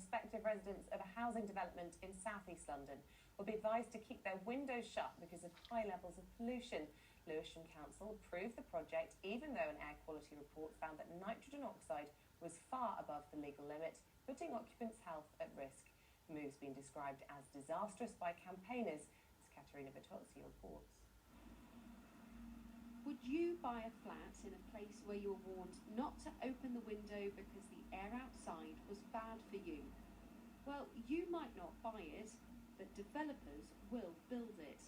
prospective residents of a housing development in southeast London will be advised to keep their windows shut because of high levels of pollution. Lewisham Council approved the project even though an air quality report found that nitrogen oxide was far above the legal limit, putting occupants' health at risk. The move's been described as disastrous by campaigners, as Katerina Vitozzi reports. Would you buy a flat in a place where you were warned not to open the window because the air outside was bad for you? Well, you might not buy it, but developers will build it.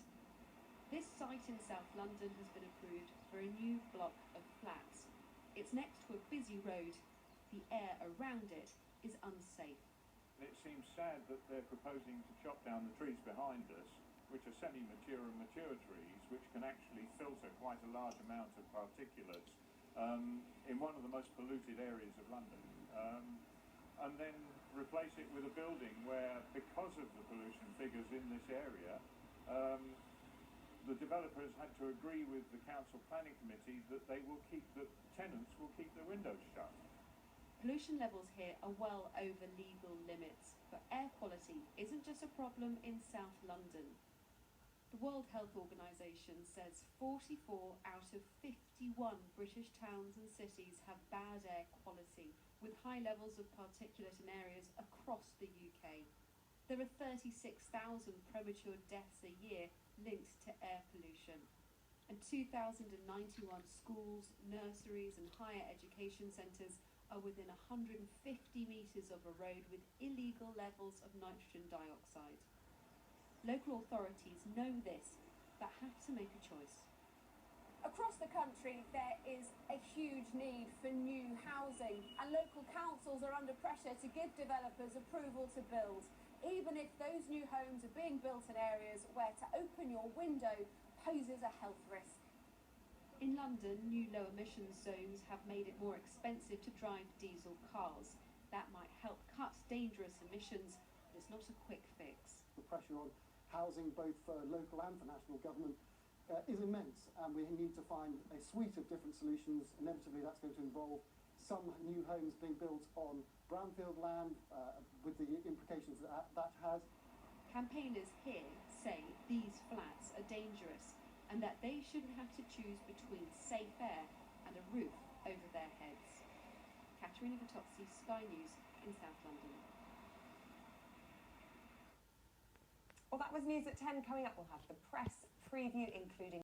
This site in South London has been approved for a new block of flats. It's next to a busy road. The air around it is unsafe. It seems sad that they're proposing to chop down the trees behind us, which are semi-mature and mature trees, which can actually filter quite a large amount of particulates in one of the most polluted areas of London. And then replace it with a building where, because of the pollution figures in this area, the developers had to agree with the council planning committee that the tenants will keep their windows shut. Pollution levels here are well over legal limits, but air quality isn't just a problem in South London. The World Health Organization says 44 out of 51 British towns and cities have bad air quality, with high levels of particulate in areas across the UK. There are 36,000 premature deaths a year linked to air pollution, and 2,091 schools, nurseries and higher education centres are within 150 metres of a road with illegal levels of nitrogen dioxide. Local authorities know this, but have to make a choice. Across the country, there is a huge need for new housing, and local councils are under pressure to give developers approval to build, even if those new homes are being built in areas where to open your window poses a health risk. In London, new low emissions zones have made it more expensive to drive diesel cars. That might help cut dangerous emissions, but it's not a quick fix. The pressure on housing, both for local and for national government, is immense, and we need to find a suite of different solutions. Inevitably, that's going to involve some new homes being built on brownfield land, with the implications that has. Campaigners here say these flats are dangerous and that they shouldn't have to choose between safe air and a roof over their heads. Katerina Vitozzi, Sky News in South London. Well, that was news at 10. Coming up, we'll have the press preview, including